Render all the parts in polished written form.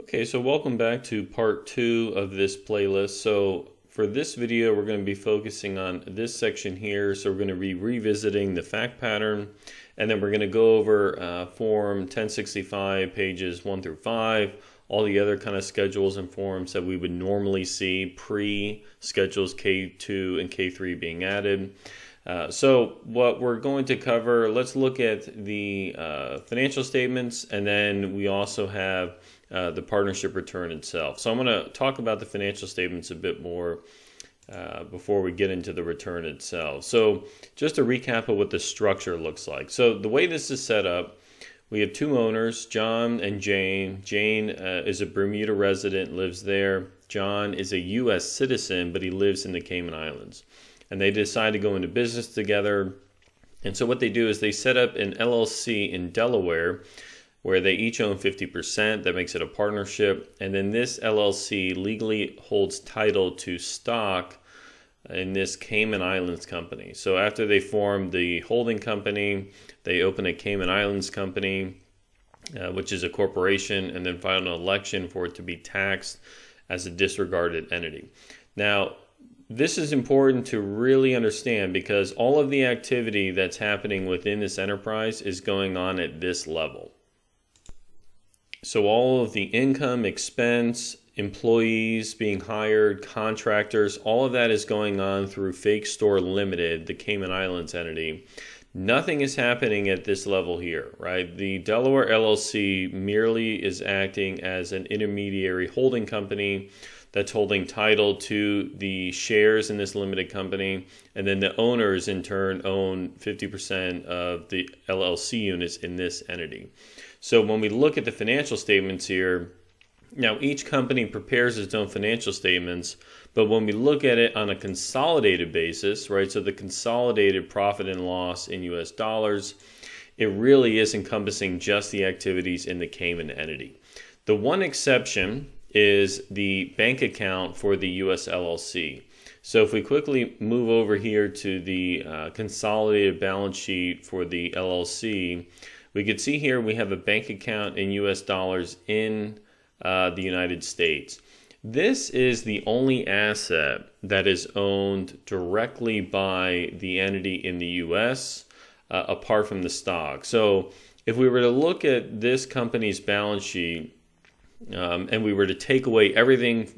Okay, so welcome back to part 2 of this playlist. So for this video, we're going to be focusing on this section here. So we're going to be revisiting the fact pattern, and then we're going to go over Form 1065 pages 1 through 5, all the other kind of schedules and forms that we would normally see pre-schedules K-2 and K-3 being added. So what we're going to cover, let's look at the financial statements, and then we also have the partnership return itself. So I'm going to talk about the financial statements a bit more before we get into the return itself. So just a recap of what the structure looks like. So the way this is set up, we have two owners, John and Jane. Jane is a Bermuda resident, lives there. John is a U.S. citizen, but he lives in the Cayman Islands. And they decide to go into business together. And so what they do is they set up an LLC in Delaware where they each own 50%. That makes it a partnership. And then this LLC legally holds title to stock in this Cayman Islands company. So after they form the holding company, they open a Cayman Islands company, which is a corporation, and then file an election for it to be taxed as a disregarded entity. Now, this is important to really understand because all of the activity that's happening within this enterprise is going on at this level. So all of the income, expense, employees being hired, contractors, all of that is going on through Fake Store Limited, the Cayman Islands entity. Nothing is happening at this level here, right? The Delaware LLC merely is acting as an intermediary holding company that's holding title to the shares in this limited company, and then the owners in turn own 50% of the LLC units in this entity. So when we look at the financial statements here, now each company prepares its own financial statements, but when we look at it on a consolidated basis, right, so the consolidated profit and loss in US dollars, it really is encompassing just the activities in the Cayman entity. The one exception is the bank account for the U.S. LLC. So if we quickly move over here to the consolidated balance sheet for the LLC, we can see here we have a bank account in U.S. dollars in the United States. This is the only asset that is owned directly by the entity in the U.S. Apart from the stock. So if we were to look at this company's balance sheet, and we were to take away everything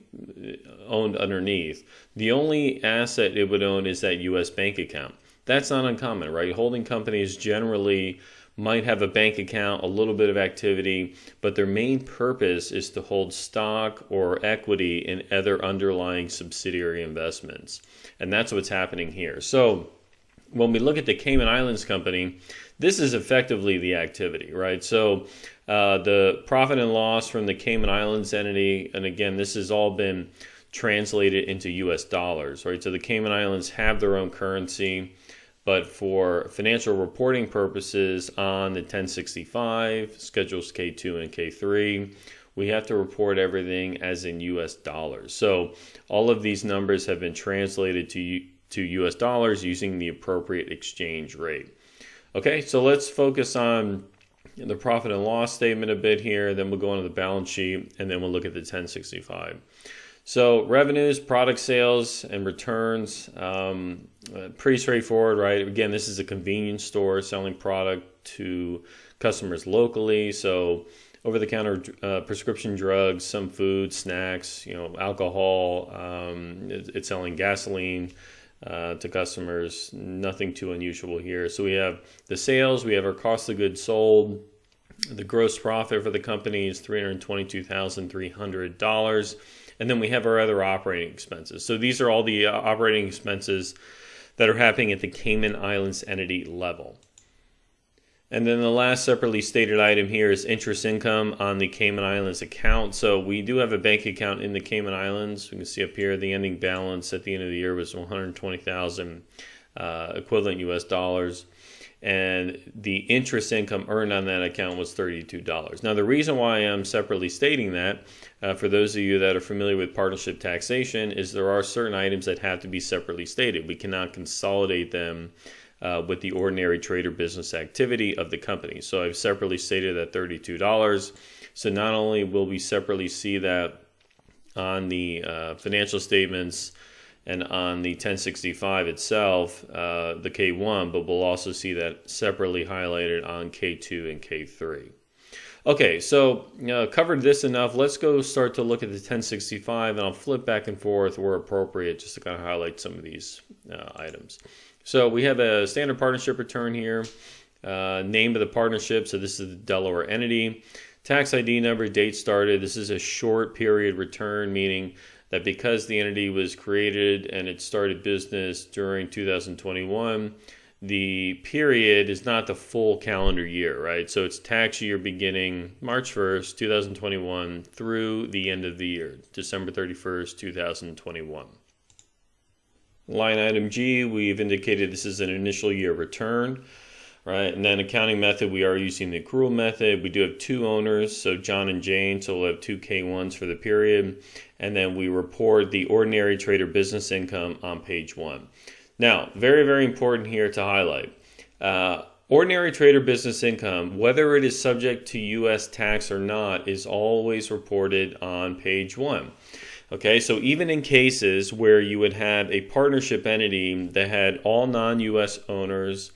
owned underneath, the only asset it would own is that U.S. bank account. That's not uncommon, right? Holding companies generally might have a bank account, a little bit of activity, but their main purpose is to hold stock or equity in other underlying subsidiary investments. And that's what's happening here. So when we look at the Cayman Islands company, this is effectively the activity, right? So the profit and loss from the Cayman Islands entity, and again, this has all been translated into US dollars, right? So the Cayman Islands have their own currency, but for financial reporting purposes on the 1065, Schedules K2 and K3, we have to report everything as in US dollars. So all of these numbers have been translated to US dollars using the appropriate exchange rate. Okay, so let's focus on the profit and loss statement a bit here, then we'll go on to the balance sheet, and then we'll look at the 1065. So revenues, product sales, and returns, pretty straightforward, right? Again, this is a convenience store selling product to customers locally, so over-the-counter prescription drugs, some food, snacks, alcohol. It's selling gasoline to customers. Nothing too unusual here. So we have the sales, we have our cost of goods sold. The gross profit for the company is $322,300. And then we have our other operating expenses. So these are all the operating expenses that are happening at the Cayman Islands entity level. And then the last separately stated item here is interest income on the Cayman Islands account. So we do have a bank account in the Cayman Islands. We can see up here the ending balance at the end of the year was $120,000 equivalent US dollars. And the interest income earned on that account was $32. Now, the reason why I'm separately stating that, for those of you that are familiar with partnership taxation, is there are certain items that have to be separately stated. We cannot consolidate them with the ordinary trade or business activity of the company. So I've separately stated that $32. So not only will we separately see that on the financial statements and on the 1065 itself, the K1, but we'll also see that separately highlighted on K2 and K3. Okay, so covered this enough. Let's go start to look at the 1065, and I'll flip back and forth where appropriate just to kind of highlight some of these items. So we have a standard partnership return here, name of the partnership, so this is the Delaware entity, tax ID number, date started. This is a short period return, meaning that because the entity was created and it started business during 2021, the period is not the full calendar year, right? So it's tax year beginning March 1st, 2021 through the end of the year, December 31st, 2021. Line item G, we've indicated this is an initial year return, right? And then accounting method, we are using the accrual method. We do have two owners, so John and Jane, so we'll have two K1s for the period. And then we report the ordinary trader business income on page 1. Now, very, very important here to highlight. Ordinary trader business income, whether it is subject to U.S. tax or not, is always reported on page 1. Okay, so even in cases where you would have a partnership entity that had all non-U.S. owners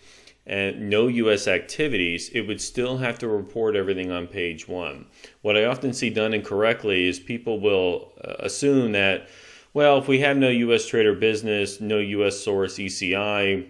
and no U.S. activities, it would still have to report everything on page 1. What I often see done incorrectly is people will assume that, well, if we have no U.S. trader business, no U.S. source ECI,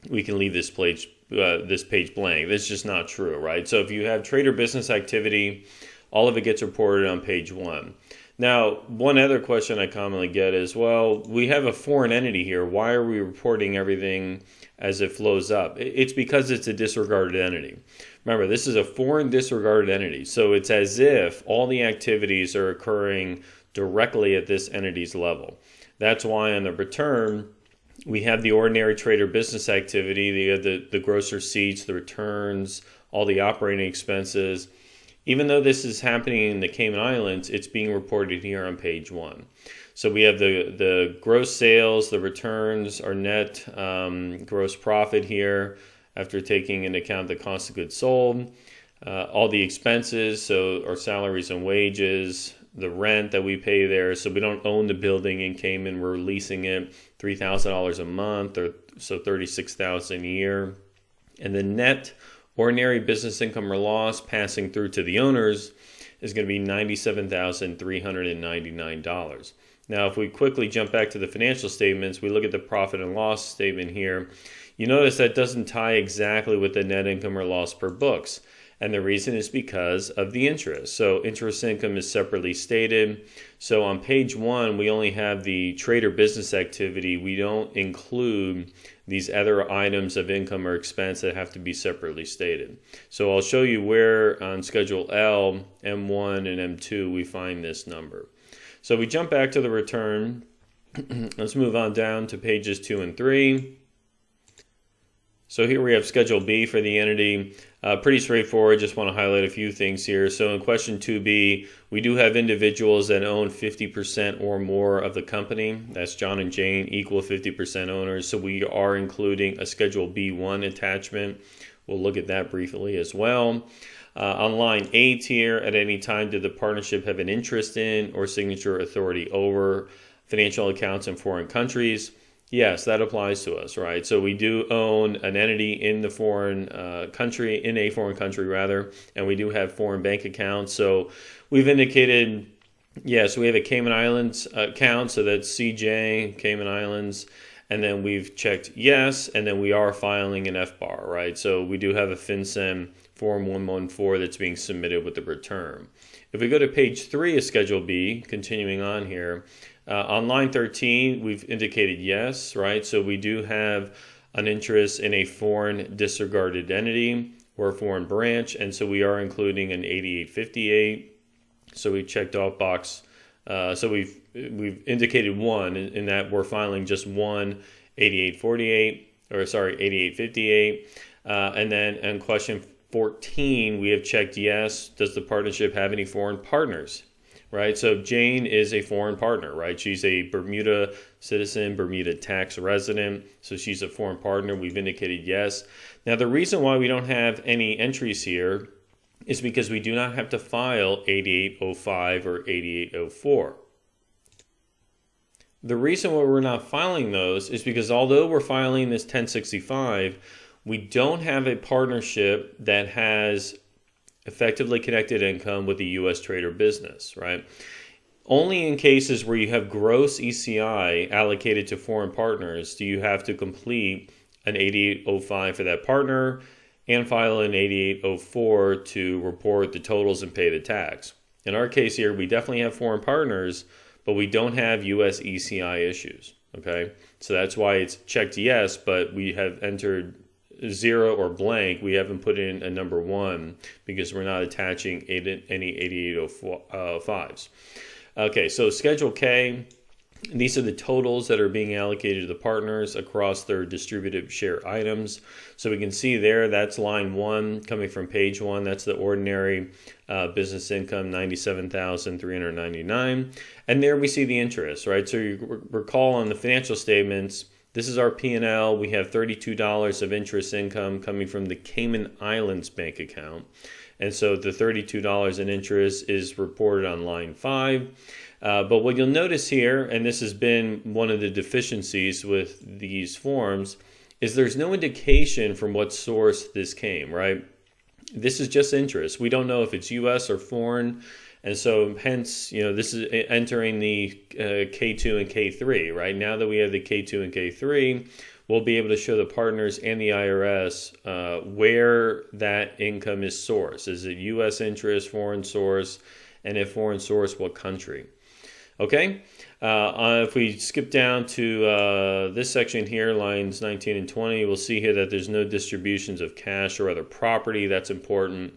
we can leave this page blank. That's just not true, right? So if you have trader business activity, all of it gets reported on page 1. Now, one other question I commonly get is, well, we have a foreign entity here. Why are we reporting everything as it flows up? It's because it's a disregarded entity. Remember, this is a foreign disregarded entity. So it's as if all the activities are occurring directly at this entity's level. That's why on the return, we have the ordinary trader business activity, the gross receipts, the returns, all the operating expenses. Even though this is happening in the Cayman Islands, it's being reported here on page 1. So we have the gross sales, the returns, our net gross profit here after taking into account the cost of goods sold, all the expenses, so our salaries and wages, the rent that we pay there. So we don't own the building in Cayman, we're leasing it, $3,000 a month, or so $36,000 a year. And the net ordinary business income or loss passing through to the owners is going to be $97,399. Now, if we quickly jump back to the financial statements, we look at the profit and loss statement here. You notice that doesn't tie exactly with the net income or loss per books. And the reason is because of the interest. So interest income is separately stated. So on page 1, we only have the trader business activity. We don't include these other items of income or expense that have to be separately stated. So I'll show you where on Schedule L, M1, and M2 we find this number. So we jump back to the return. Let's move on down to pages 2 and 3. So here we have Schedule B for the entity. Pretty straightforward. Just want to highlight a few things here. So in question 2B, we do have individuals that own 50% or more of the company. That's John and Jane, equal 50% owners. So we are including a Schedule B1 attachment. We'll look at that briefly as well. On line 8 here, at any time did the partnership have an interest in or signature authority over financial accounts in foreign countries? Yes, that applies to us, right? So we do own an entity in the foreign country, in a foreign country rather, and we do have foreign bank accounts. So we've indicated, yes, we have a Cayman Islands account, so that's CJ, Cayman Islands, and then we've checked yes, and then we are filing an FBAR, right? So we do have a FinCEN Form 114 that's being submitted with the return. If we go to page 3 of Schedule B, continuing on here, on line 13, we've indicated yes, right? So we do have an interest in a foreign disregarded entity or a foreign branch, and so we are including an 8858. So we checked off box. So we've indicated one in that we're filing just one 8858, and then in question 14, we have checked yes. Does the partnership have any foreign partners? Right, so Jane is a foreign partner, right? She's a Bermuda citizen, Bermuda tax resident, so she's a foreign partner. We've indicated yes. Now, the reason why we don't have any entries here is because we do not have to file 8805 or 8804. The reason why we're not filing those is because although we're filing this 1065, we don't have a partnership that has effectively connected income with a U.S. trade or business, right? Only in cases where you have gross ECI allocated to foreign partners do you have to complete an 8805 for that partner and file an 8804 to report the totals and pay the tax. In our case here, we definitely have foreign partners, but we don't have U.S. ECI issues, okay? So that's why it's checked yes, but we have entered 0 or blank. We haven't put in a number 1 because we're not attaching any 8805s. Okay, so Schedule K, these are the totals that are being allocated to the partners across their distributive share items. So we can see there, that's line 1 coming from page 1. That's the ordinary business income, $97,399. And there we see the interest, right? So you recall on the financial statements, this is our P&L. We have $32 of interest income coming from the Cayman Islands bank account. And so the $32 in interest is reported on line 5. But what you'll notice here, and this has been one of the deficiencies with these forms, is there's no indication from what source this came, right? This is just interest. We don't know if it's U.S. or foreign. And so hence, this is entering the K-2 and K-3, right? Now that we have the K-2 and K-3, we'll be able to show the partners and the IRS where that income is sourced. Is it U.S. interest, foreign source, and if foreign source, what country? Okay, if we skip down to this section here, lines 19 and 20, we'll see here that there's no distributions of cash or other property. That's important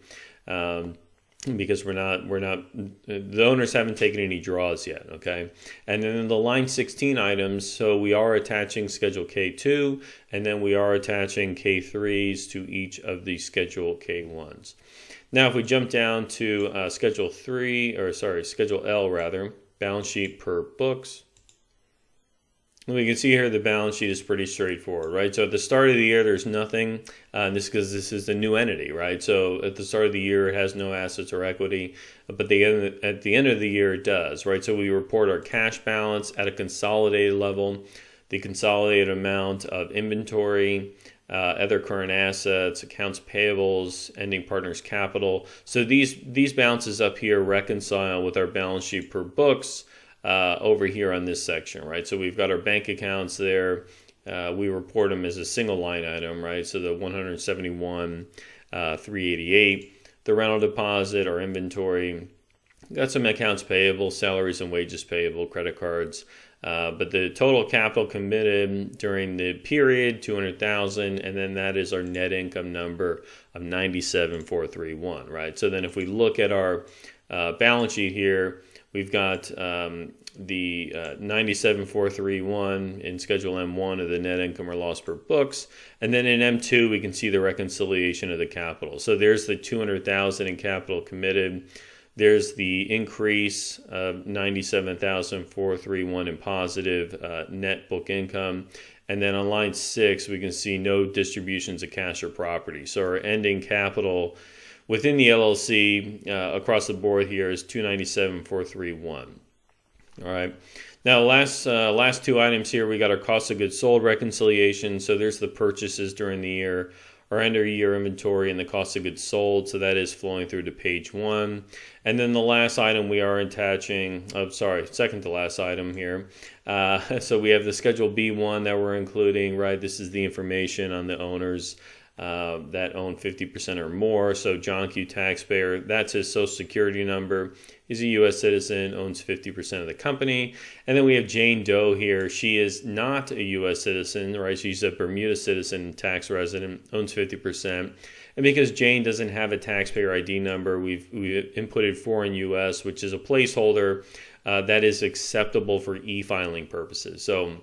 because the owners haven't taken any draws yet, okay? And then the line 16 items, so we are attaching Schedule K2, and then we are attaching K3s to each of the Schedule K1s. Now, if we jump down to Schedule L rather, balance sheet per books. We can see here the balance sheet is pretty straightforward, right? So at the start of the year, there's nothing, this because this is the new entity, right? So at the start of the year, it has no assets or equity, but at the end of the year, it does, right? So we report our cash balance at a consolidated level, the consolidated amount of inventory, other current assets, accounts payables, ending partners' capital. So these balances up here reconcile with our balance sheet per books over here on this section, right? So we've got our bank accounts there. We report them as a single line item, right? So the 171,388, the rental deposit, our inventory. Got some accounts payable, salaries and wages payable, credit cards. But the total capital committed during the period, $200,000, and then that is our net income number of $97,431, right? So then if we look at our balance sheet here, we've got the $97,431 in Schedule M1 of the net income or loss per books, and then in M2 we can see the reconciliation of the capital. So there's the $200,000 in capital committed. There's the increase of $97,431 in positive net book income. And then on line 6, we can see no distributions of cash or property. So our ending capital within the LLC across the board here is $297,431. All right. Now, last two items here, we got our cost of goods sold reconciliation. So there's the purchases during the year, our end of year inventory, and the cost of goods sold. So that is flowing through to page 1. And then the last item we are attaching, second to last item here. So we have the Schedule B1 that we're including, right? This is the information on the owners that own 50% or more. So John Q. taxpayer, that's his social security number. He's a U.S. citizen, owns 50% of the company. And then we have Jane Doe here. She is not a U.S. citizen, right? She's a Bermuda citizen, tax resident, owns 50%. And because Jane doesn't have a taxpayer ID number, we've inputted Foreign U.S, which is a placeholder that is acceptable for e-filing purposes. So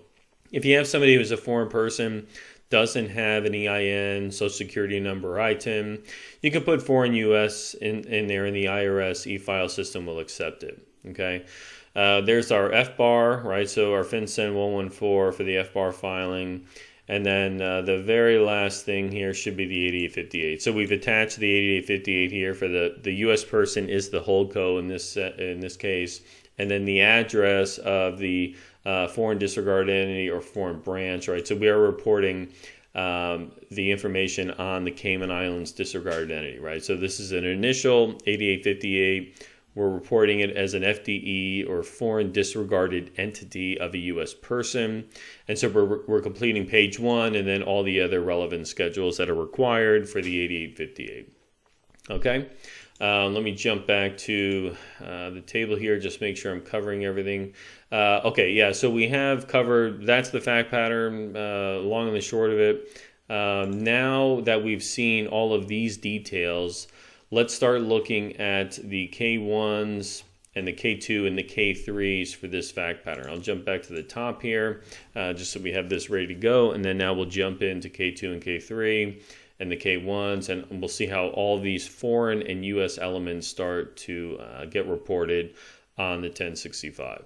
if you have somebody who's a foreign person, doesn't have an EIN, social security number, or ITIN, you can put Foreign U.S. in there, and the IRS e-file system will accept it. Okay, there's our FBAR, right? So our FinCEN 114 for the FBAR filing. And then the very last thing here should be the 8858. So we've attached the 8858 here for the U.S. person is the holdco in this case, and then the address of the foreign disregarded entity or foreign branch, right? So we are reporting the information on the Cayman Islands disregarded entity, right? So this is an initial 8858. We're reporting it as an FDE or foreign disregarded entity of a U.S. person. And so we're completing page 1 and then all the other relevant schedules that are required for the 8858. Okay, let me jump back to the table here, just make sure I'm covering everything. Okay, yeah, so we have covered, that's the fact pattern, long and the short of it. Now that we've seen all of these details, let's start looking at the K1s and the K2 and the K3s for this fact pattern. I'll jump back to the top here just so we have this ready to go, and then now we'll jump into K2 and K3 and the K1s, and we'll see how all these foreign and U.S. elements start to get reported on the 1065.